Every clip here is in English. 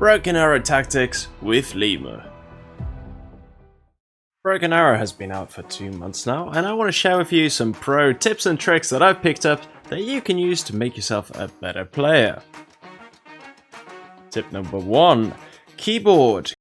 Broken Arrow Tactics with Lima. Broken Arrow has been out for 2 months now, and I want to share with you some pro tips and tricks that I've picked up that you can use to make yourself a better player. Tip number 1. Keyboard.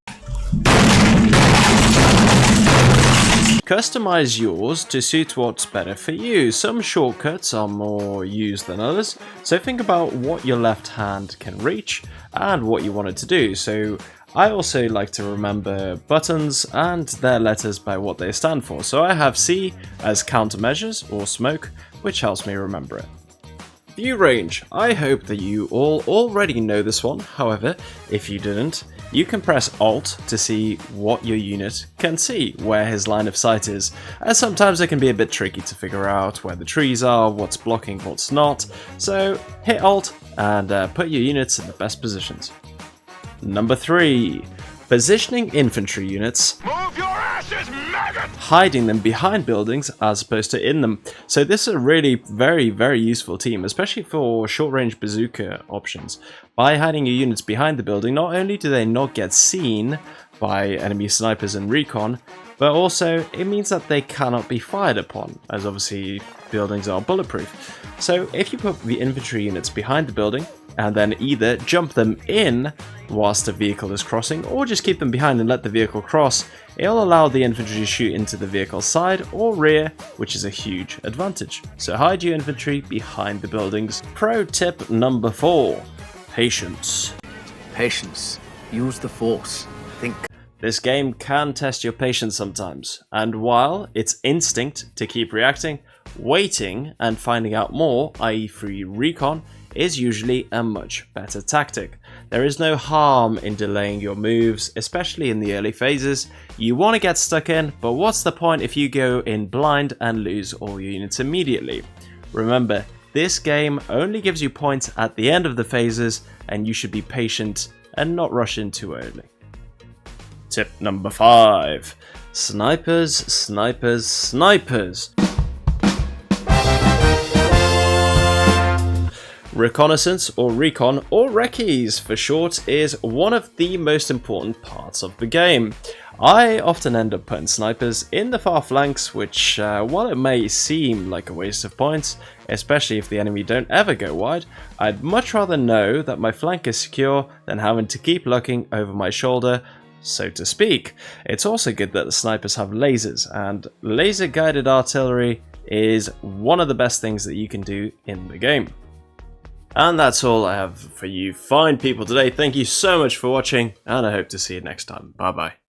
Customize yours to suit what's better for you. Some shortcuts are more used than others, so think about what your left hand can reach and what you want it to do. So I also like to remember buttons and their letters by what they stand for. So I have C as countermeasures or smoke, which helps me remember it. View range. I hope that you all already know this one. However, if you didn't, you can press Alt to see what your unit can see, where his line of sight is, as sometimes it can be a bit tricky to figure out where the trees are, what's blocking, what's not. So hit Alt and put your units in the best positions. Number 3. Positioning infantry units. Move your asses, maggot! Hiding them behind buildings as opposed to in them. So this is a really very useful team, especially for short-range bazooka options. By hiding your units behind the building, not only do they not get seen by enemy snipers and recon, but also it means that they cannot be fired upon, as obviously buildings are bulletproof. So if you put the infantry units behind the building, and then either jump them in whilst the vehicle is crossing, or just keep them behind and let the vehicle cross, it'll allow the infantry to shoot into the vehicle's side or rear, which is a huge advantage. So hide your infantry behind the buildings. Pro tip number 4. Patience. Patience. Use the force. Think. This game can test your patience sometimes, and while it's instinct to keep reacting, waiting and finding out more, i.e. through recon, is usually a much better tactic. There is no harm in delaying your moves, especially in the early phases. You want to get stuck in, but what's the point if you go in blind and lose all your units immediately? Remember, this game only gives you points at the end of the phases, and you should be patient and not rush in too early. Tip number 5. Snipers, snipers, snipers. Reconnaissance, or recon, or recce's for short, is one of the most important parts of the game. I often end up putting snipers in the far flanks, which, while it may seem like a waste of points, especially if the enemy don't ever go wide, I'd much rather know that my flank is secure than having to keep looking over my shoulder, so to speak. It's also good that the snipers have lasers, and laser-guided artillery is one of the best things that you can do in the game. And that's all I have for you fine people today. Thank you so much for watching, and I hope to see you next time. Bye bye.